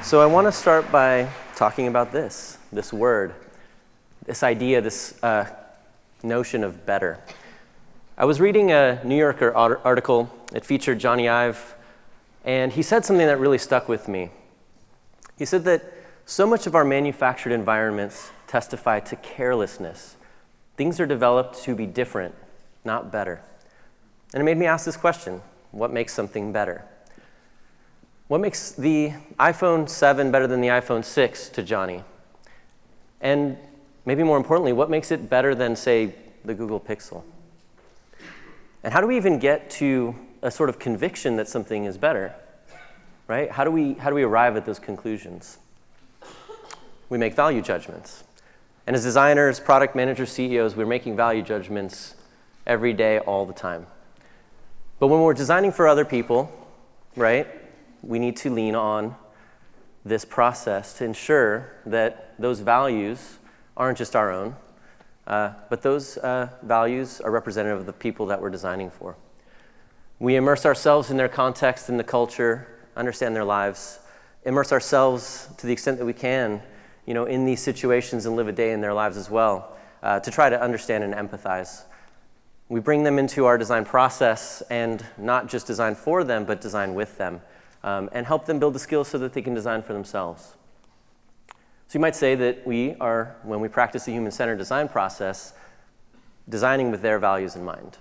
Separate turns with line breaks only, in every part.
So I want to start by talking about this word, this idea, this notion of better. I was reading a New Yorker article. It featured Johnny Ive, and he said something that really stuck with me. He said that so much of our manufactured environments testify to carelessness. Things are developed to be different, not better. And it made me ask this question: what makes something better? What makes the iPhone 7 better than the iPhone 6 to Johnny? And maybe more importantly, what makes it better than, say, the Google Pixel? And how do we even get to a sort of conviction that something is better, right? How do we arrive at those conclusions? We make value judgments. And as designers, product managers, CEOs, we're making value judgments every day, all the time. But when we're designing for other people, right, we need to lean on this process to ensure that those values aren't just our own, but those values are representative of the people that we're designing for. We immerse ourselves in their context, in the culture, understand their lives, immerse ourselves to the extent that we can, in these situations and live a day in their lives as well, to try to understand and empathize. We bring them into our design process and not just design for them, but design with them. And help them build the skills so that they can design for themselves. So you might say that we are, when we practice the human-centered design process, designing with their values in mind.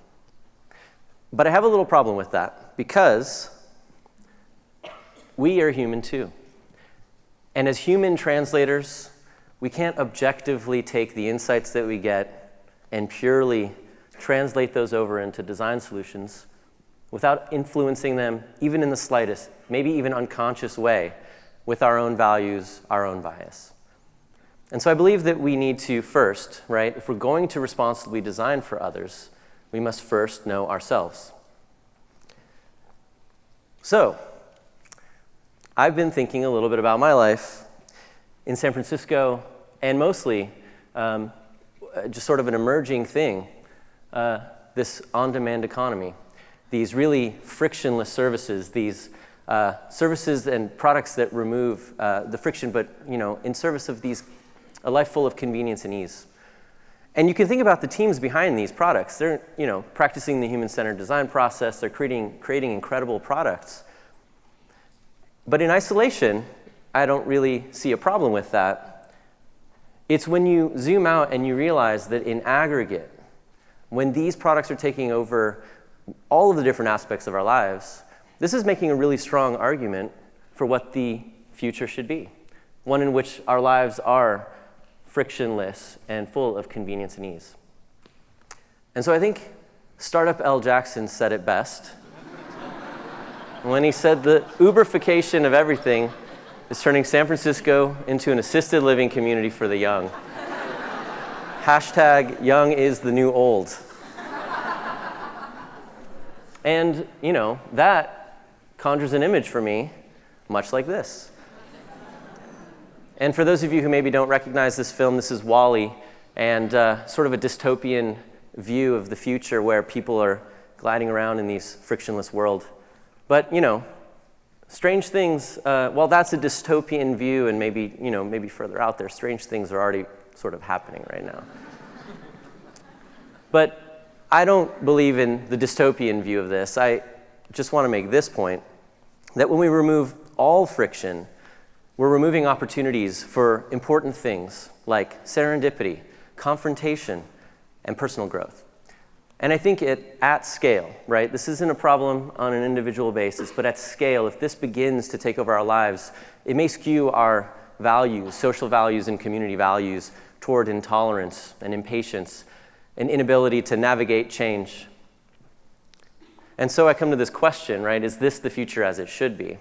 But I have a little problem with that, because we are human too. And as human translators, we can't objectively take the insights that we get and purely translate those over into design solutions without influencing them, even in the slightest, maybe even unconscious way, with our own values, our own bias. And so I believe that we need to first, right, if we're going to responsibly design for others, we must first know ourselves. So, I've been thinking a little bit about my life in San Francisco, and mostly just sort of an emerging thing, this on-demand economy. These really frictionless services, these services and products that remove the friction, but in service of a life full of convenience and ease. And you can think about the teams behind these products. They're practicing the human-centered design process. They're creating incredible products. But in isolation, I don't really see a problem with that. It's when you zoom out and you realize that in aggregate, when these products are taking over all of the different aspects of our lives, this is making a really strong argument for what the future should be. One in which our lives are frictionless and full of convenience and ease. And so I think Startup L. Jackson said it best when he said the Uberification of everything is turning San Francisco into an assisted living community for the young. Hashtag young is the new old. And, that conjures an image for me, much like this. And for those of you who maybe don't recognize this film, this is WALL-E, and sort of a dystopian view of the future where people are gliding around in this frictionless world. But, strange things, while that's a dystopian view and maybe further out there, strange things are already sort of happening right now. But I don't believe in the dystopian view of this. I just want to make this point, that when we remove all friction, we're removing opportunities for important things like serendipity, confrontation, and personal growth. And I think at scale, right? This isn't a problem on an individual basis, but at scale, if this begins to take over our lives, it may skew our values, social values and community values, toward intolerance and impatience, an inability to navigate change. And so I come to this question, right? Is this the future as it should be?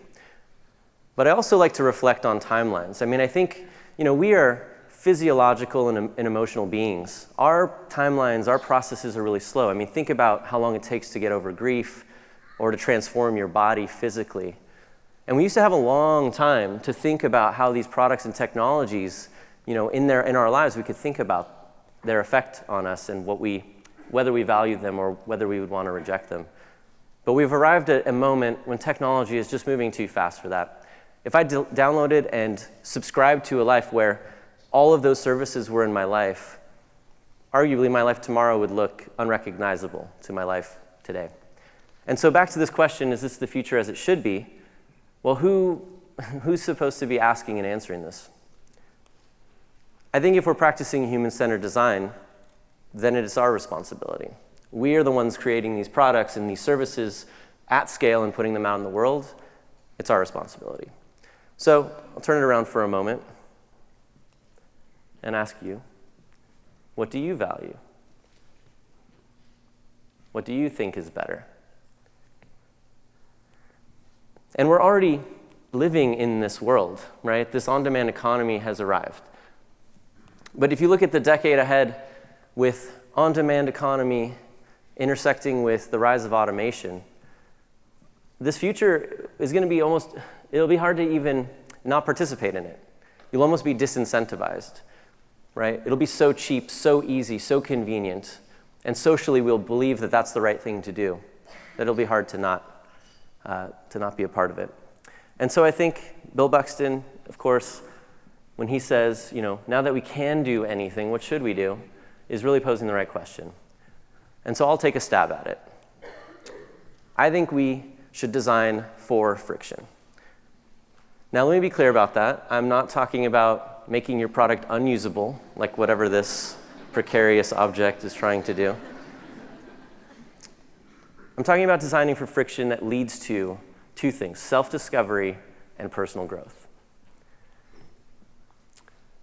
But I also like to reflect on timelines. I think, we are physiological and emotional beings. Our timelines, our processes are really slow. Think about how long it takes to get over grief or to transform your body physically. And we used to have a long time to think about how these products and technologies, in our lives, we could think about their effect on us and whether we value them or whether we would want to reject them. But we've arrived at a moment when technology is just moving too fast for that. If I downloaded and subscribed to a life where all of those services were in my life, arguably my life tomorrow would look unrecognizable to my life today. And so back to this question, is this the future as it should be? Well, who's supposed to be asking and answering this? I think if we're practicing human-centered design, then it is our responsibility. We are the ones creating these products and these services at scale and putting them out in the world. It's our responsibility. So I'll turn it around for a moment and ask you, what do you value? What do you think is better? And we're already living in this world, right? This on-demand economy has arrived. But if you look at the decade ahead with on-demand economy intersecting with the rise of automation, this future is going to be it'll be hard to even not participate in it. You'll almost be disincentivized, right? It'll be so cheap, so easy, so convenient, and socially we'll believe that that's the right thing to do, that it'll be hard to not be a part of it. And so I think Bill Buxton, of course, when he says, now that we can do anything, what should we do, is really posing the right question. And so I'll take a stab at it. I think we should design for friction. Now, let me be clear about that. I'm not talking about making your product unusable, like whatever this precarious object is trying to do. I'm talking about designing for friction that leads to two things: self-discovery and personal growth.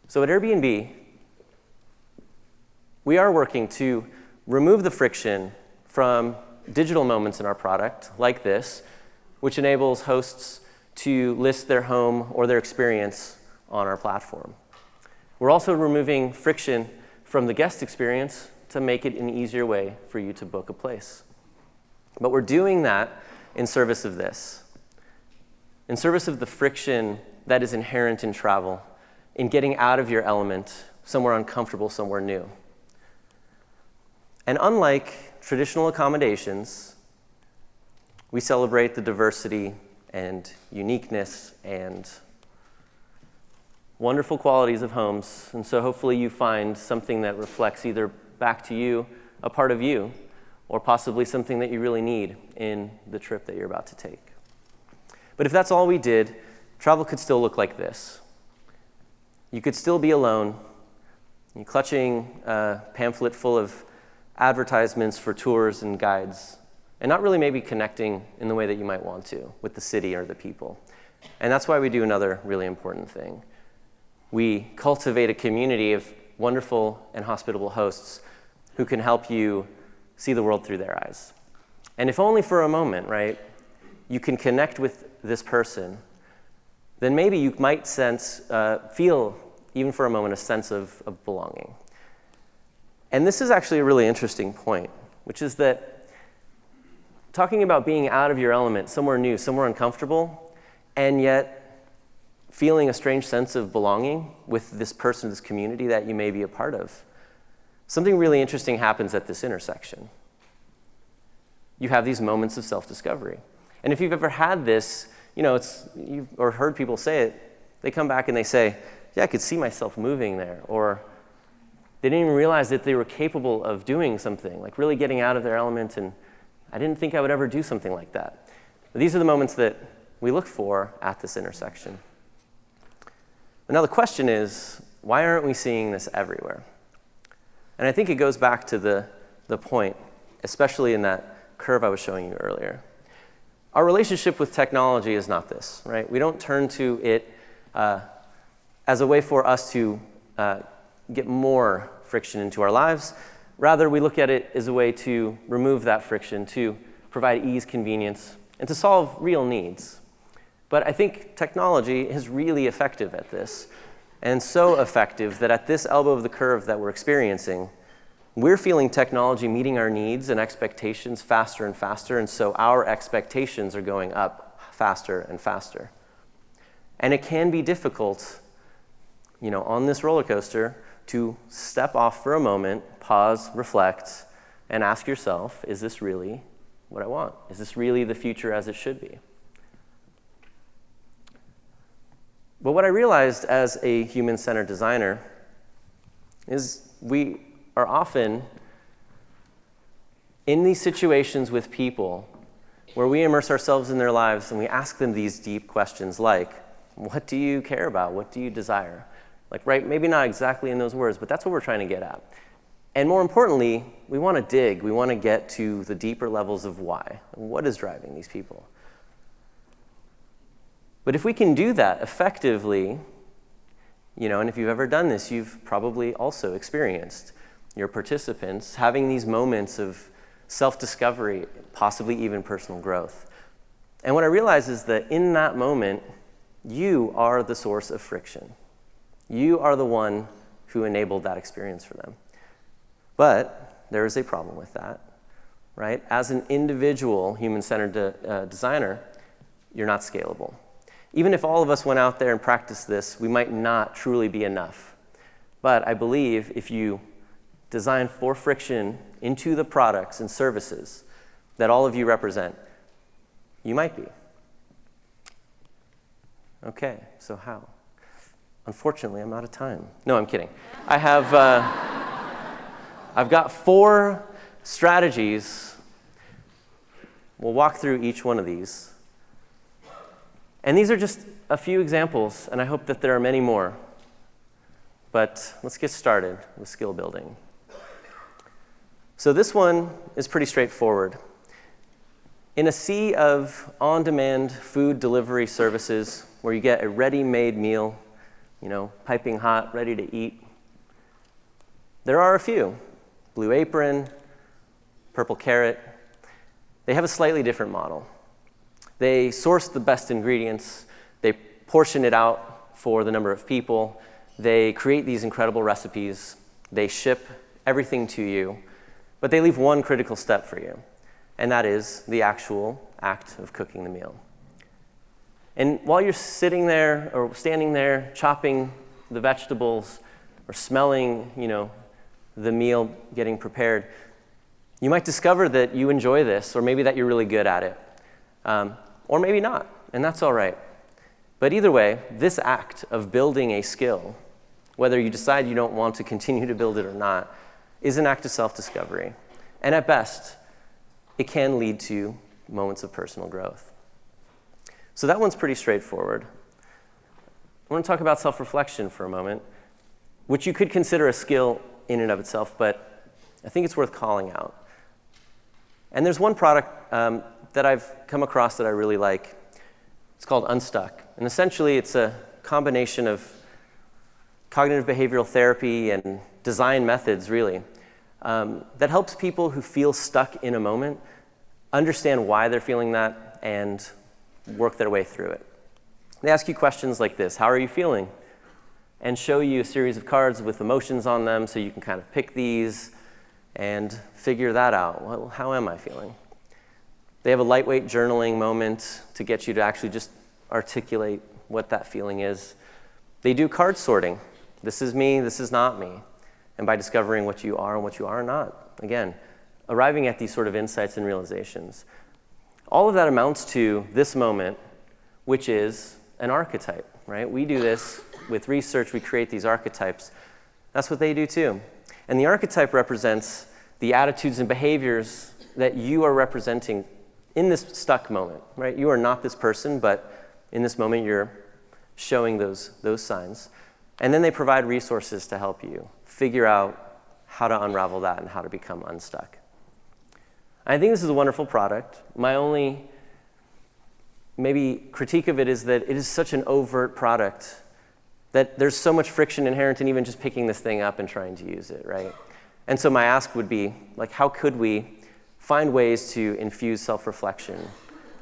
So at Airbnb, we are working to remove the friction from digital moments in our product, like this, which enables hosts to list their home or their experience on our platform. We're also removing friction from the guest experience to make it an easier way for you to book a place. But we're doing that in service of this, in service of the friction that is inherent in travel, in getting out of your element, somewhere uncomfortable, somewhere new. And unlike traditional accommodations, we celebrate the diversity and uniqueness and wonderful qualities of homes. And so hopefully you find something that reflects either back to you, a part of you, or possibly something that you really need in the trip that you're about to take. But if that's all we did, travel could still look like this. You could still be alone, clutching a pamphlet full of advertisements for tours and guides, and not really maybe connecting in the way that you might want to with the city or the people. And that's why we do another really important thing. We cultivate a community of wonderful and hospitable hosts who can help you see the world through their eyes. And if only for a moment, right, you can connect with this person, then maybe you might feel, even for a moment, a sense of belonging. And this is actually a really interesting point, which is that talking about being out of your element, somewhere new, somewhere uncomfortable, and yet feeling a strange sense of belonging with this person, this community that you may be a part of, something really interesting happens at this intersection. You have these moments of self-discovery. And if you've ever had this, or heard people say it, they come back and they say, yeah, I could see myself moving there, or they didn't even realize that they were capable of doing something, like really getting out of their element, and I didn't think I would ever do something like that. But these are the moments that we look for at this intersection. But now the question is, why aren't we seeing this everywhere? And I think it goes back to the point, especially in that curve I was showing you earlier. Our relationship with technology is not this, right? We don't turn to it as a way for us to get more friction into our lives. Rather, we look at it as a way to remove that friction, to provide ease, convenience, and to solve real needs. But I think technology is really effective at this, and so effective that at this elbow of the curve that we're experiencing, we're feeling technology meeting our needs and expectations faster and faster, and so our expectations are going up faster and faster. And it can be difficult, on this roller coaster, to step off for a moment, pause, reflect, and ask yourself, is this really what I want? Is this really the future as it should be? But what I realized as a human-centered designer is we are often in these situations with people where we immerse ourselves in their lives and we ask them these deep questions like, what do you care about? What do you desire? Like, right, maybe not exactly in those words, but that's what we're trying to get at. And more importantly, we want to dig. We want to get to the deeper levels of why. What is driving these people? But if we can do that effectively, and if you've ever done this, you've probably also experienced your participants having these moments of self-discovery, possibly even personal growth. And what I realize is that in that moment, you are the source of friction. You are the one who enabled that experience for them. But there is a problem with that, right? As an individual human-centered designer, you're not scalable. Even if all of us went out there and practiced this, we might not truly be enough. But I believe if you design for friction into the products and services that all of you represent, you might be. Okay, so how? Unfortunately, I'm out of time. No, I'm kidding. I've got 4 strategies. We'll walk through each one of these. And these are just a few examples, and I hope that there are many more. But let's get started with skill building. So this one is pretty straightforward. In a sea of on-demand food delivery services where you get a ready-made meal, piping hot, ready to eat, there are a few. Blue Apron, Purple Carrot. They have a slightly different model. They source the best ingredients. They portion it out for the number of people. They create these incredible recipes. They ship everything to you. But they leave one critical step for you, and that is the actual act of cooking the meal. And while you're sitting there or standing there chopping the vegetables or smelling, the meal getting prepared, you might discover that you enjoy this, or maybe that you're really good at it. Or maybe not, and that's all right. But either way, this act of building a skill, whether you decide you don't want to continue to build it or not, is an act of self-discovery. And at best, it can lead to moments of personal growth. So that one's pretty straightforward. I want to talk about self-reflection for a moment, which you could consider a skill in and of itself, but I think it's worth calling out. And there's one product that I've come across that I really like. It's called Unstuck. And essentially, it's a combination of cognitive behavioral therapy and design methods, really, that helps people who feel stuck in a moment understand why they're feeling that and work their way through it. They ask you questions like this: how are you feeling? And show you a series of cards with emotions on them so you can kind of pick these and figure that out. Well, how am I feeling? They have a lightweight journaling moment to get you to actually just articulate what that feeling is. They do card sorting. This is me, this is not me. And by discovering what you are and what you are not, again, arriving at these sort of insights and realizations. All of that amounts to this moment, which is an archetype, right? We do this with research. We create these archetypes. That's what they do too. And the archetype represents the attitudes and behaviors that you are representing in this stuck moment, right? You are not this person, but in this moment you're showing those signs. And then they provide resources to help you figure out how to unravel that and how to become unstuck. I think this is a wonderful product. My only maybe critique of it is that it is such an overt product that there's so much friction inherent in even just picking this thing up and trying to use it, right? And so my ask would be, how could we find ways to infuse self-reflection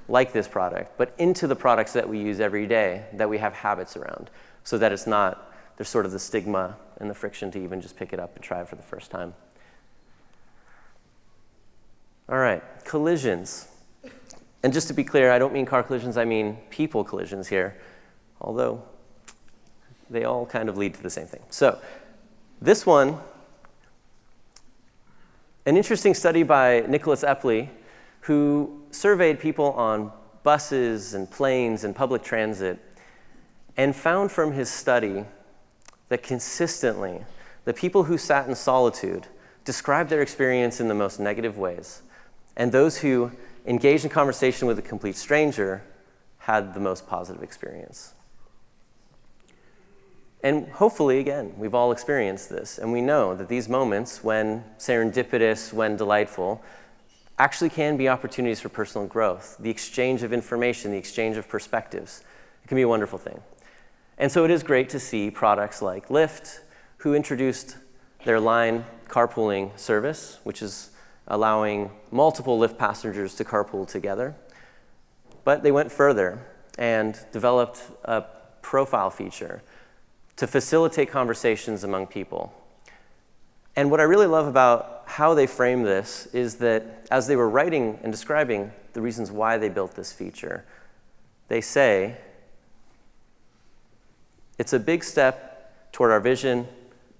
like this product, but into the products that we use every day, that we have habits around, so that it's not, there's sort of the stigma and the friction to even just pick it up and try it for the first time. All right, collisions. And just to be clear, I don't mean car collisions, I mean people collisions here, although they all kind of lead to the same thing. So this one, an interesting study by Nicholas Epley, who surveyed people on buses and planes and public transit. and found from his study that consistently, the people who sat in solitude described their experience in the most negative ways, and those who engaged in conversation with a complete stranger had the most positive experience. And hopefully, again, we've all experienced this, and we know that these moments, when serendipitous, when delightful, actually can be opportunities for personal growth. The exchange of information, the exchange of perspectives, it can be a wonderful thing. And so it is great to see products like Lyft, who introduced their line carpooling service, which is allowing multiple Lyft passengers to carpool together. But they went further and developed a profile feature to facilitate conversations among people. And what I really love about how they frame this is that as they were writing and describing the reasons why they built this feature, they say, it's a big step toward our vision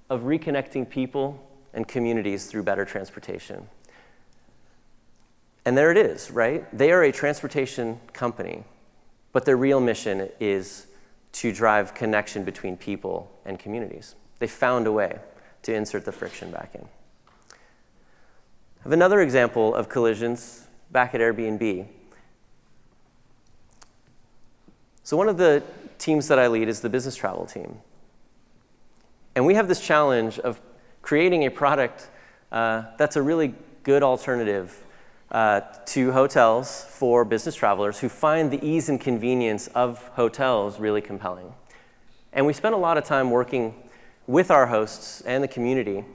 of reconnecting people and communities through better transportation. And there it is, right? They are a transportation company, but their real mission is to drive connection between people and communities. They found a way to insert the friction back in. I have another example of collisions back at Airbnb. So one of the teams that I lead is the business travel team. And we have this challenge of creating a product that's a really good alternative to hotels for business travelers who find the ease and convenience of hotels really compelling. And we spent a lot of time working with our hosts and the community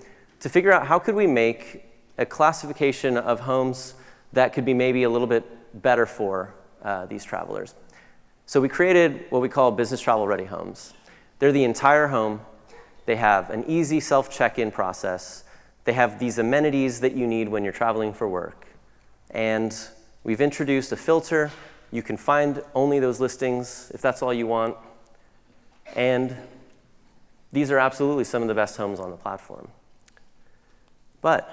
to figure out how could we make a classification of homes that could be maybe a little bit better for these travelers. So we created what we call business travel ready homes. They're the entire home. They have an easy self-check-in process. They have these amenities that you need when you're traveling for work. And we've introduced a filter. You can find only those listings if that's all you want. And these are absolutely some of the best homes on the platform. But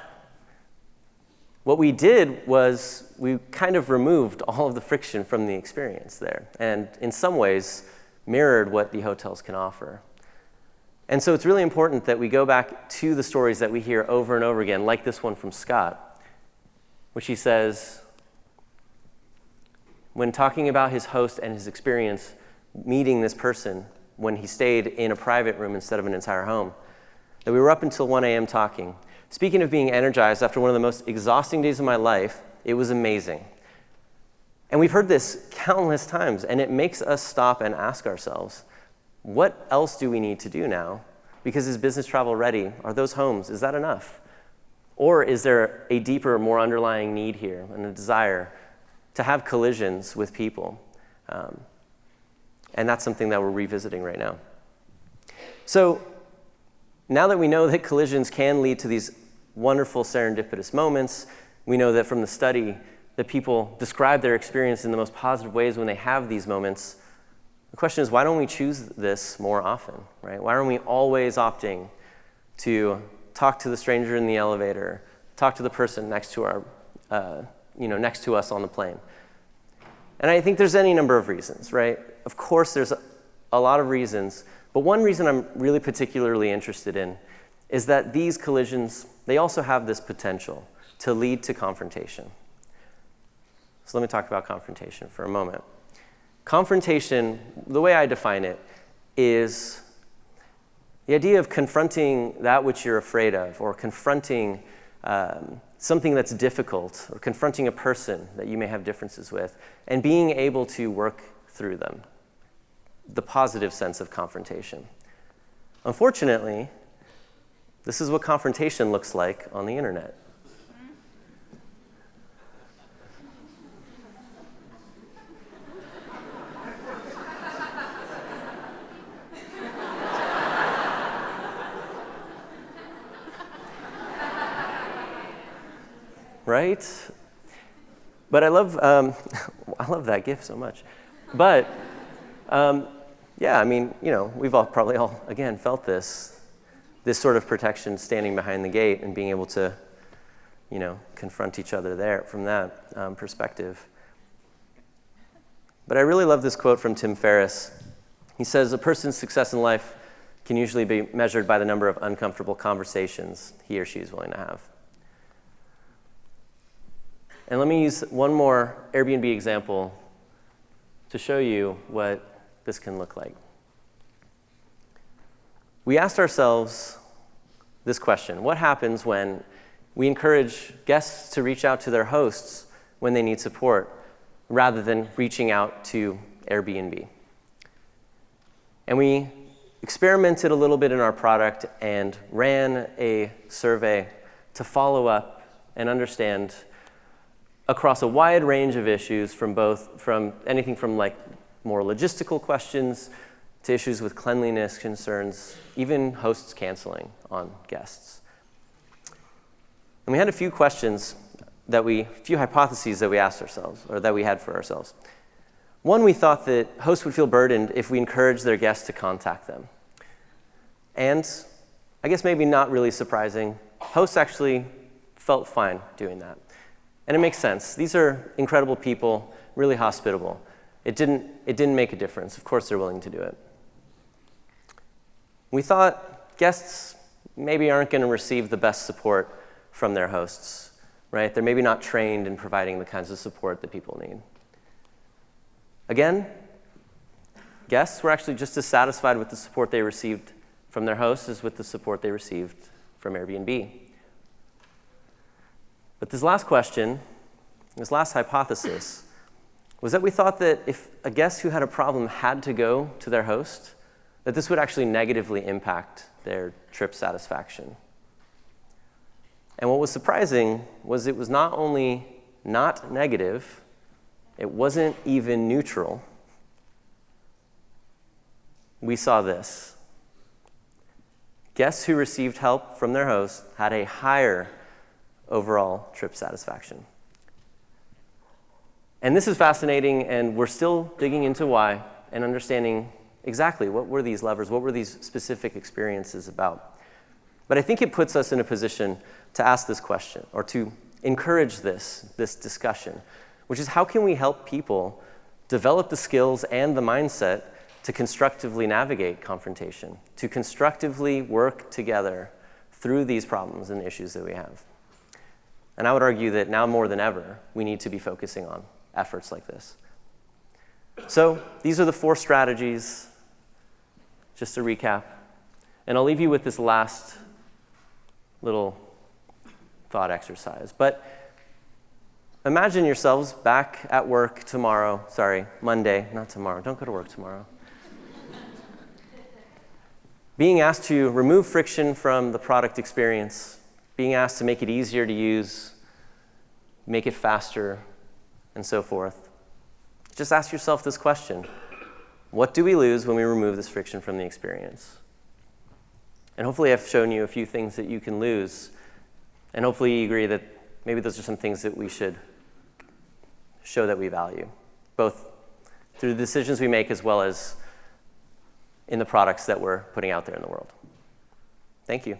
what we did was we kind of removed all of the friction from the experience there, and in some ways mirrored what the hotels can offer. And so it's really important that we go back to the stories that we hear over and over again, like this one from Scott, which he says, when talking about his host and his experience meeting this person when he stayed in a private room instead of an entire home, that we were up until 1 a.m. talking. Speaking of being energized after one of the most exhausting days of my life, it was amazing. And we've heard this countless times, and it makes us stop and ask ourselves, what else do we need to do now? Because is business travel ready? Are those homes, is that enough? Or is there a deeper, more underlying need here and a desire to have collisions with people? And that's something that we're revisiting right now. So now that we know that collisions can lead to these wonderful serendipitous moments, we know that from the study that people describe their experience in the most positive ways when they have these moments. The question is, why don't we choose this more often, right? Why aren't we always opting to talk to the stranger in the elevator, talk to the person next to next to us on the plane? And I think there's any number of reasons, right? Of course, there's a lot of reasons, but one reason I'm really particularly interested in is that these collisions, they also have this potential to lead to confrontation. So let me talk about confrontation for a moment. Confrontation, the way I define it, is the idea of confronting that which you're afraid of, or confronting something that's difficult, or confronting a person that you may have differences with, and being able to work through them. The positive sense of confrontation. Unfortunately, this is what confrontation looks like on the internet. Right? But I love that GIF so much. But yeah, I mean, we've probably all, again, felt this sort of protection standing behind the gate and being able to, confront each other there from that perspective. But I really love this quote from Tim Ferriss, He says, a person's success in life can usually be measured by the number of uncomfortable conversations he or she is willing to have. And let me use one more Airbnb example to show you what this can look like. We asked ourselves this question: what happens when we encourage guests to reach out to their hosts when they need support, rather than reaching out to Airbnb? And we experimented a little bit in our product and ran a survey to follow up and understand across a wide range of issues, from anything from like more logistical questions to issues with cleanliness concerns, even hosts canceling on guests. And we had a few hypotheses that we asked ourselves, or that we had for ourselves. One, we thought that hosts would feel burdened if we encouraged their guests to contact them. And I guess maybe not really surprising, hosts actually felt fine doing that. And it makes sense. These are incredible people, really hospitable. It didn't make a difference. Of course they're willing to do it. We thought guests maybe aren't going to receive the best support from their hosts, right? They're maybe not trained in providing the kinds of support that people need. Again, guests were actually just as satisfied with the support they received from their hosts as with the support they received from Airbnb. But this last question, this last hypothesis, was that we thought that if a guest who had a problem had to go to their host, that this would actually negatively impact their trip satisfaction. And what was surprising was it was not only not negative, it wasn't even neutral. We saw this. Guests who received help from their host had a higher overall trip satisfaction. And this is fascinating, and we're still digging into why and understanding exactly what were these levers, what were these specific experiences about. But I think it puts us in a position to ask this question, or to encourage this discussion, which is, how can we help people develop the skills and the mindset to constructively navigate confrontation, to constructively work together through these problems and issues that we have? And I would argue that now more than ever, we need to be focusing on efforts like this. So these are the 4 strategies, just to recap. And I'll leave you with this last little thought exercise. But imagine yourselves back at work Monday, not tomorrow. Don't go to work tomorrow. Being asked to remove friction from the product experience, being asked to make it easier to use, make it faster, and so forth. Just ask yourself this question: what do we lose when we remove this friction from the experience? And hopefully I've shown you a few things that you can lose, and hopefully you agree that maybe those are some things that we should show that we value, both through the decisions we make as well as in the products that we're putting out there in the world. Thank you.